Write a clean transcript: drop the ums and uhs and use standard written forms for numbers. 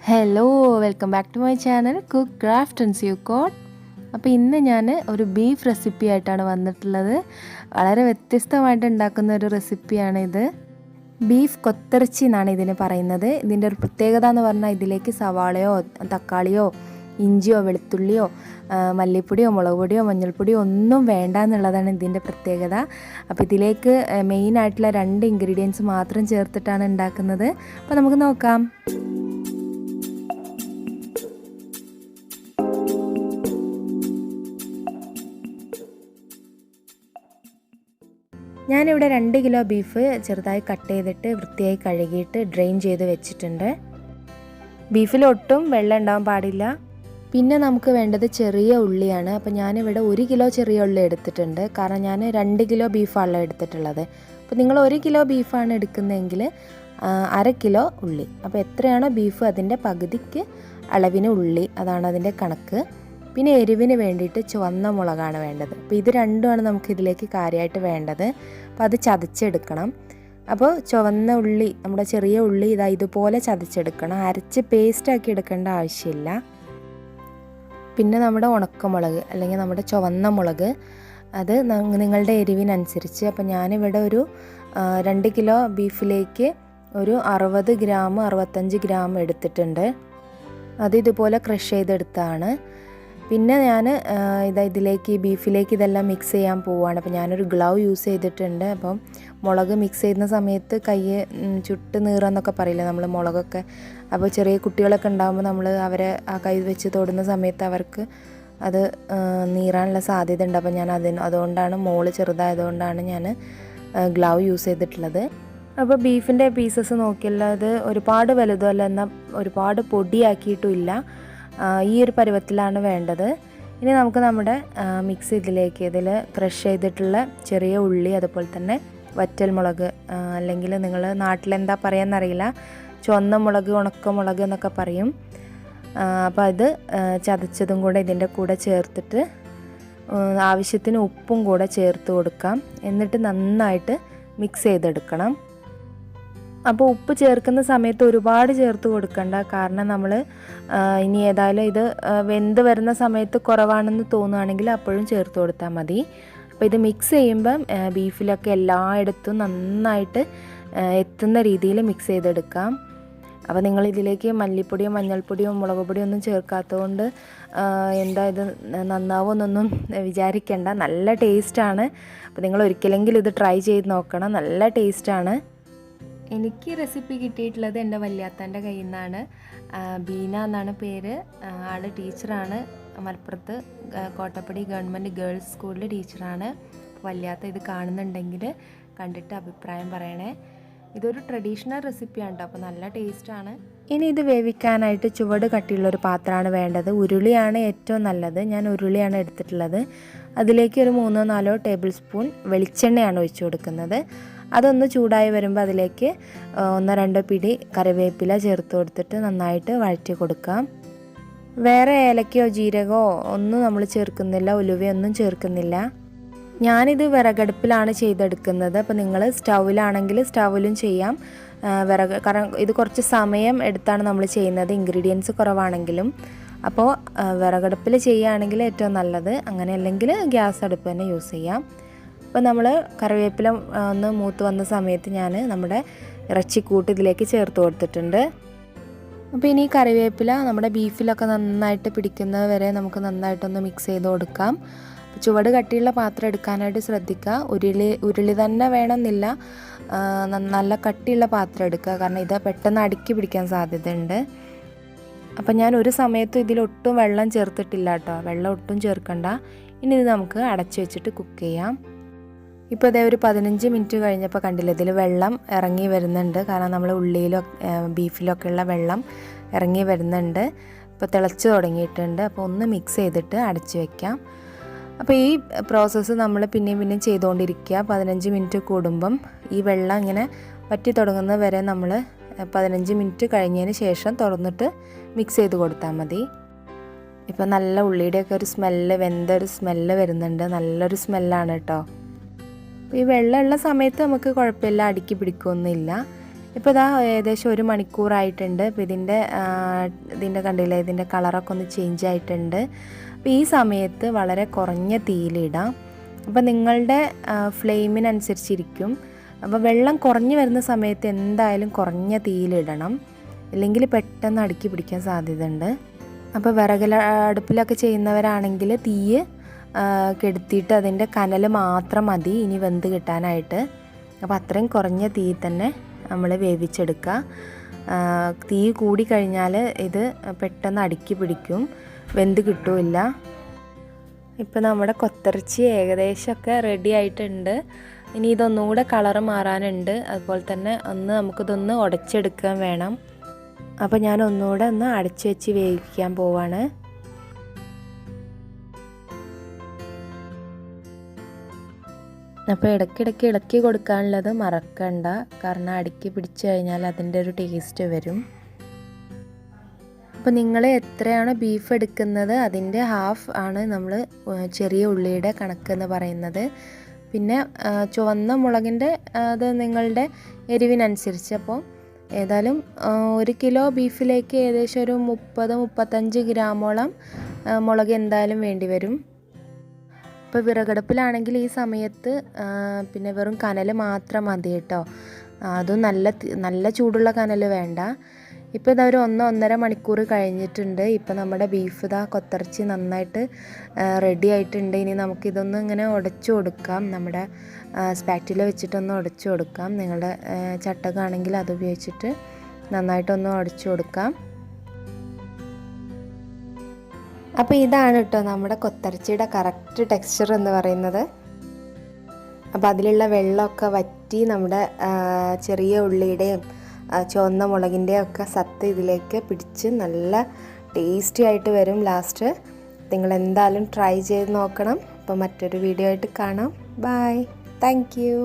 Hello, welcome back to my channel cook craft and സ്യൂക്കോട്ട്. അപ്പോൾ ഇന്ന് ഞാൻ ഒരു ബീഫ് റെസിപ്പി ആയിട്ടാണ് വന്നിട്ടുള്ളത്. വളരെ വ്യത്യസ്തമായിട്ട് ഉണ്ടാക്കുന്ന ഒരു റെസിപ്പിയാണിത്. ബീഫ് കൊത്തിറച്ചി എന്നാണ് ഇതിന് പറയുന്നത്. ഇതിൻ്റെ ഒരു പ്രത്യേകത എന്ന് പറഞ്ഞാൽ ഇതിലേക്ക് സവാളയോ തക്കാളിയോ ഇഞ്ചിയോ വെളുത്തുള്ളിയോ മല്ലിപ്പൊടിയോ മുളക് പൊടിയോ മഞ്ഞൾപ്പൊടിയോ ഒന്നും വേണ്ട എന്നുള്ളതാണ് ഇതിൻ്റെ പ്രത്യേകത. അപ്പോൾ ഇതിലേക്ക് മെയിനായിട്ടുള്ള 2 ഇൻഗ്രീഡിയൻസ് മാത്രം ചേർത്തിട്ടാണ് ഉണ്ടാക്കുന്നത്. അപ്പോൾ നമുക്ക് നോക്കാം. ഞാനിവിടെ 2 കിലോ ബീഫ് ചെറുതായി കട്ട് ചെയ്തിട്ട് വൃത്തിയായി കഴുകിയിട്ട് ഡ്രെയിൻ ചെയ്ത് വെച്ചിട്ടുണ്ട്. ബീഫിൽ ഒട്ടും വെള്ളം ഉണ്ടാവാൻ പാടില്ല. പിന്നെ നമുക്ക് വേണ്ടത് ചെറിയ ഉള്ളിയാണ്. അപ്പോൾ ഞാനിവിടെ 1 കിലോ ചെറിയ ഉള്ളി എടുത്തിട്ടുണ്ട്. കാരണം ഞാൻ 2 കിലോ ബീഫാണല്ലോ എടുത്തിട്ടുള്ളത്. അപ്പോൾ നിങ്ങൾ 1 കിലോ ബീഫാണ് എടുക്കുന്നതെങ്കിൽ 1/2 കിലോ ഉള്ളി. അപ്പോൾ എത്രയാണോ ബീഫ് അതിൻ്റെ പകുതിക്ക് അളവിന് ഉള്ളി, അതാണ് അതിൻ്റെ കണക്ക്. പിന്നെ എരിവിന് വേണ്ടിയിട്ട് ചുവന്ന മുളകാണ് വേണ്ടത്. അപ്പോൾ ഇത് രണ്ടുമാണ് നമുക്ക് ഇതിലേക്ക് കാര്യമായിട്ട് വേണ്ടത്. അപ്പോൾ അത് ചതച്ചെടുക്കണം. അപ്പോൾ ചുവന്ന ഉള്ളി, നമ്മുടെ ചെറിയ ഉള്ളി ഇതുപോലെ ചതച്ചെടുക്കണം. അരച്ച് പേസ്റ്റാക്കി എടുക്കേണ്ട ആവശ്യമില്ല. പിന്നെ നമ്മുടെ ഉണക്കമുളക് അല്ലെങ്കിൽ നമ്മുടെ ചുവന്ന മുളക്, അത് നിങ്ങളുടെ എരിവിനനുസരിച്ച്. അപ്പോൾ ഞാനിവിടെ ഒരു 2 കിലോ ബീഫിലേക്ക് ഒരു 60 ഗ്രാം 65 ഗ്രാം എടുത്തിട്ടുണ്ട്. അത് ഇതുപോലെ ക്രഷ് ചെയ്തെടുത്താണ്. പിന്നെ ഞാൻ ഇതിലേക്ക് ബീഫിലേക്ക് ഇതെല്ലാം മിക്സ് ചെയ്യാൻ പോവുകയാണ്. അപ്പോൾ ഞാനൊരു ഗ്ലൗ യൂസ് ചെയ്തിട്ടുണ്ട്. അപ്പം മുളക് മിക്സ് ചെയ്യുന്ന സമയത്ത് കൈ ചുട്ട് നീറാന്നൊക്കെ പറയില്ലേ നമ്മൾ മുളകൊക്കെ. അപ്പോൾ ചെറിയ കുട്ടികളൊക്കെ ഉണ്ടാകുമ്പോൾ നമ്മൾ അവരെ ആ കൈ വെച്ച് തൊടുന്ന സമയത്ത് അവർക്ക് അത് നീറാനുള്ള സാധ്യത ഉണ്ട്. അപ്പോൾ ഞാൻ അതുകൊണ്ടാണ് മോള് ചെറുതായതുകൊണ്ടാണ് ഞാൻ ഗ്ലൗ യൂസ് ചെയ്തിട്ടുള്ളത്. അപ്പോൾ ബീഫിൻ്റെ പീസസ് നോക്കിയല്ല, അത് ഒരുപാട് വലുതല്ല എന്നാൽ ഒരുപാട് പൊടിയാക്കിയിട്ടും ഇല്ല. ഈ ഒരു പരുവത്തിലാണ് വേണ്ടത്. ഇനി നമുക്ക് നമ്മുടെ മിക്സ് ഇതിൽ ക്രഷ് ചെയ്തിട്ടുള്ള ചെറിയ ഉള്ളി, അതുപോലെ തന്നെ വറ്റൽ മുളക്, അല്ലെങ്കിൽ നിങ്ങൾ നാട്ടിലെന്താ പറയാമെന്നറിയില്ല, ചുവന്ന മുളക് ഉണക്കമുളക് എന്നൊക്കെ പറയും. അപ്പോൾ അത് ചതച്ചതും കൂടെ ഇതിൻ്റെ കൂടെ ചേർത്തിട്ട് ആവശ്യത്തിന് ഉപ്പും കൂടെ ചേർത്ത് കൊടുക്കാം. എന്നിട്ട് നന്നായിട്ട് മിക്സ് ചെയ്തെടുക്കണം. അപ്പോൾ ഉപ്പ് ചേർക്കുന്ന സമയത്ത് ഒരുപാട് ചേർത്ത് കൊടുക്കണ്ട. കാരണം നമ്മൾ ഇനി ഏതായാലും ഇത് വെന്ത് വരുന്ന സമയത്ത് കുറവാണെന്ന് തോന്നുകയാണെങ്കിൽ അപ്പോഴും ചേർത്ത് കൊടുത്താൽ മതി. അപ്പോൾ ഇത് മിക്സ് ചെയ്യുമ്പം ബീഫിലൊക്കെ എല്ലായിടത്തും നന്നായിട്ട് എത്തുന്ന രീതിയിൽ മിക്സ് ചെയ്തെടുക്കാം. അപ്പോൾ നിങ്ങൾ ഇതിലേക്ക് മല്ലിപ്പൊടിയോ മഞ്ഞൾപ്പൊടിയോ മുളക് പൊടിയോ ഒന്നും ചേർക്കാത്തതുകൊണ്ട് എന്താ ഇത് നന്നാവുമെന്നൊന്നും വിചാരിക്കേണ്ട. നല്ല ടേസ്റ്റാണ്. അപ്പോൾ നിങ്ങൾ ഒരിക്കലെങ്കിലും ഇത് ട്രൈ ചെയ്ത് നോക്കണം. നല്ല ടേസ്റ്റാണ്. എനിക്ക് റെസിപ്പി കിട്ടിയിട്ടുള്ളത് എൻ്റെ വല്യാത്താൻ്റെ കയ്യിൽ നിന്നാണ്. ബീന എന്നാണ് പേര്. ആൾ ടീച്ചറാണ്. മലപ്പുറത്ത് കോട്ടപ്പടി ഗവൺമെൻറ് ഗേൾസ് സ്കൂളിൽ ടീച്ചറാണ്. വല്യാത്ത ഇത് കാണുന്നുണ്ടെങ്കിൽ കണ്ടിട്ട് അഭിപ്രായം പറയണേ. ഇതൊരു ട്രഡീഷണൽ റെസിപ്പിയാണ് കേട്ടോ. അപ്പോൾ നല്ല ടേസ്റ്റാണ്. ഇനി ഇത് വേവിക്കാനായിട്ട് ചുവട് കട്ടിയുള്ളൊരു പാത്രമാണ് വേണ്ടത്. ഉരുളിയാണ് ഏറ്റവും നല്ലത്. ഞാൻ ഉരുളിയാണ് എടുത്തിട്ടുള്ളത്. അതിലേക്ക് ഒരു 3-4 ടേബിൾ സ്പൂൺ വെളിച്ചെണ്ണയാണ് ഒഴിച്ചു കൊടുക്കുന്നത്. അതൊന്ന് ചൂടായി വരുമ്പോൾ അതിലേക്ക് 1-2 പിടി കറിവേപ്പില ചേർത്ത് കൊടുത്തിട്ട് നന്നായിട്ട് വഴറ്റി കൊടുക്കാം. വേറെ ഏലക്കയോ ജീരകമോ ഒന്നും നമ്മൾ ചേർക്കുന്നില്ല, ഉലുവയൊന്നും ചേർക്കുന്നില്ല. ഞാനിത് വിറകടുപ്പിലാണ് ചെയ്തെടുക്കുന്നത്. അപ്പോൾ നിങ്ങൾ സ്റ്റൗവിലാണെങ്കിൽ സ്റ്റൗവിലും ചെയ്യാം. കാരണം ഇത് കുറച്ച് സമയം എടുത്താണ് നമ്മൾ ചെയ്യുന്നത്, ഇൻഗ്രീഡിയൻസ് കുറവാണെങ്കിലും. അപ്പോൾ വിറകടുപ്പിൽ ചെയ്യുകയാണെങ്കിൽ ഏറ്റവും നല്ലത്. അങ്ങനെ അല്ലെങ്കിൽ ഗ്യാസ് അടുപ്പ് തന്നെ യൂസ് ചെയ്യാം. അപ്പോൾ നമ്മൾ കറിവേപ്പില ഒന്ന് മൂത്ത് വന്ന സമയത്ത് ഞാൻ നമ്മുടെ ഇറച്ചിക്കൂട്ട് ഇതിലേക്ക് ചേർത്ത് കൊടുത്തിട്ടുണ്ട്. അപ്പോൾ ഇനി കറിവേപ്പില നമ്മുടെ ബീഫിലൊക്കെ നന്നായിട്ട് പിടിക്കുന്നത് വരെ നമുക്ക് നന്നായിട്ടൊന്ന് മിക്സ് ചെയ്ത് കൊടുക്കാം. ചുവട് കട്ടിയുള്ള പാത്രം എടുക്കാനായിട്ട് ശ്രദ്ധിക്കുക. ഉരുളി തന്നെ വേണമെന്നില്ല, നല്ല കട്ടിയുള്ള പാത്രം എടുക്കുക. കാരണം ഇത് പെട്ടെന്ന് അടുക്കി പിടിക്കാൻ സാധ്യതയുണ്ട്. അപ്പോൾ ഞാൻ ഒരു സമയത്തും ഇതിലൊട്ടും വെള്ളം ചേർത്തിട്ടില്ല കേട്ടോ. വെള്ളം ഒട്ടും ചേർക്കണ്ട. ഇനി ഇത് നമുക്ക് അടച്ചു വെച്ചിട്ട് കുക്ക് ചെയ്യാം. ഇപ്പോൾ ഇതേ ഒരു 15 മിനിറ്റ് കഴിഞ്ഞപ്പോൾ കണ്ടില്ല, ഇതിൽ വെള്ളം ഇറങ്ങി വരുന്നുണ്ട്. കാരണം നമ്മൾ ഉള്ളിയിലോ ബീഫിലൊക്കെ ഉള്ള വെള്ളം ഇറങ്ങി വരുന്നുണ്ട്. ഇപ്പോൾ തിളച്ച് തുടങ്ങിയിട്ടുണ്ട്. അപ്പോൾ ഒന്ന് മിക്സ് ചെയ്തിട്ട് അടച്ചു വയ്ക്കാം. അപ്പോൾ ഈ പ്രോസസ്സ് നമ്മൾ പിന്നെയും ചെയ്തുകൊണ്ടിരിക്കുക. 15 മിനിറ്റ് കൂടുമ്പം ഈ വെള്ളം ഇങ്ങനെ വറ്റി തുടങ്ങുന്നത് വരെ നമ്മൾ 15 മിനിറ്റ് കഴിഞ്ഞതിന് ശേഷം തുറന്നിട്ട് മിക്സ് ചെയ്ത് കൊടുത്താൽ മതി. ഇപ്പോൾ നല്ല ഉള്ളിയുടെയൊക്കെ ഒരു സ്മെല്ല്, വെന്തൊരു സ്മെല്ല് വരുന്നുണ്ട്. നല്ലൊരു സ്മെല്ലാണ് കേട്ടോ. ഈ വെള്ളമുള്ള സമയത്ത് നമുക്ക് കുഴപ്പമില്ല, അടുക്കി പിടിക്കുകയൊന്നുമില്ല. ഇപ്പോൾ ഇതാ ഏകദേശം 1 മണിക്കൂറായിട്ടുണ്ട്. അപ്പോൾ ഇതിൻ്റെ കണ്ടില്ലേ, ഇതിൻ്റെ കളറൊക്കെ ഒന്ന് ചേഞ്ച് ആയിട്ടുണ്ട്. അപ്പോൾ ഈ സമയത്ത് വളരെ കുറഞ്ഞ തീയിലിടാം. അപ്പോൾ നിങ്ങളുടെ ഫ്ലെയിമിനനുസരിച്ചിരിക്കും. അപ്പോൾ വെള്ളം കുറഞ്ഞു വരുന്ന സമയത്ത് എന്തായാലും കുറഞ്ഞ തീയിലിടണം, ഇല്ലെങ്കിൽ പെട്ടെന്ന് അടുക്കി പിടിക്കാൻ സാധ്യതയുണ്ട്. അപ്പോൾ അടുപ്പിലൊക്കെ ചെയ്യുന്നവരാണെങ്കിൽ തീ കെടുത്തിയിട്ട് അതിൻ്റെ കനൽ മാത്രം മതി ഇനി വെന്ത് കിട്ടാനായിട്ട്. അപ്പോൾ അത്രയും കുറഞ്ഞ തീ തന്നെ നമ്മൾ വേവിച്ചെടുക്കുക. തീ കൂടിക്കഴിഞ്ഞാൽ ഇത് പെട്ടെന്ന് അടുക്കി പിടിക്കും, വെന്ത് കിട്ടില്ല. ഇപ്പോൾ നമ്മുടെ കൊത്തിറച്ചി ഏകദേശമൊക്കെ റെഡി ആയിട്ടുണ്ട്. ഇനി ഇതൊന്നും കൂടെ കളറ് മാറാനുണ്ട്. അതുപോലെ തന്നെ നമുക്കിതൊന്ന് ഉടച്ചെടുക്കാൻ വേണം. അപ്പോൾ ഞാൻ ഒന്നുകൂടെ ഒന്ന് അടച്ചു വെച്ച് വേവിക്കാൻ പോവാണ്. അപ്പോൾ ഇടയ്ക്കിടയ്ക്ക് ഇളക്കി കൊടുക്കാനുള്ളത് മറക്കണ്ട, കാരണം അടുക്കി പിടിച്ചു കഴിഞ്ഞാൽ അതിൻ്റെ ഒരു ടേസ്റ്റ് വരും. അപ്പോൾ നിങ്ങൾ എത്രയാണ് ബീഫ് എടുക്കുന്നത് അതിൻ്റെ ഹാഫ് ആണ് നമ്മൾ ചെറിയ ഉള്ളിയുടെ കണക്കെന്ന് പറയുന്നത്. പിന്നെ ചുവന്ന മുളകിൻ്റെ അത് നിങ്ങളുടെ എരിവിനനുസരിച്ച്. അപ്പോൾ ഏതായാലും 1 കിലോ ബീഫിലേക്ക് ഏകദേശം ഒരു 30-35 ഗ്രാമോളം മുളക് എന്തായാലും വേണ്ടി വരും. ഇപ്പോൾ വിറകടുപ്പിലാണെങ്കിൽ ഈ സമയത്ത് പിന്നെ വെറും കനൽ മാത്രം മതി കേട്ടോ. അതും നല്ല ചൂടുള്ള കനൽ വേണ്ട. ഇപ്പോൾ ഇതാ ഒരു 1-1.5 മണിക്കൂർ കഴിഞ്ഞിട്ടുണ്ട്. ഇപ്പോൾ നമ്മുടെ ബീഫ് കൊത്തിറച്ചി നന്നായിട്ട് റെഡി ആയിട്ടുണ്ട്. ഇനി നമുക്കിതൊന്ന് ഇങ്ങനെ ഉടച്ചു കൊടുക്കാം. നമ്മുടെ സ്പാറ്റില വെച്ചിട്ടൊന്ന് ഉടച്ചു കൊടുക്കാം. നിങ്ങളുടെ ചട്ടകാണെങ്കിൽ അത് ഉപയോഗിച്ചിട്ട് നന്നായിട്ടൊന്ന് ഉടച്ചു കൊടുക്കാം. അപ്പോൾ ഇതാണ് കേട്ടോ നമ്മുടെ കൊത്തിറച്ചിയുടെ കറക്റ്റ് ടെക്സ്ചർ എന്ന് പറയുന്നത്. അപ്പോൾ അതിലുള്ള വെള്ളമൊക്കെ വറ്റി നമ്മുടെ ചെറിയ ഉള്ളിയുടെയും ചുവന്ന മുളകിൻ്റെയും ഒക്കെ സത്ത് ഇതിലേക്ക് പിടിച്ച് നല്ല ടേസ്റ്റി ആയിട്ട് വരും ലാസ്റ്റ്. നിങ്ങൾ എന്തായാലും ട്രൈ ചെയ്ത് നോക്കണം. അപ്പോൾ മറ്റൊരു വീഡിയോ ആയിട്ട് കാണാം. Bye, thank U.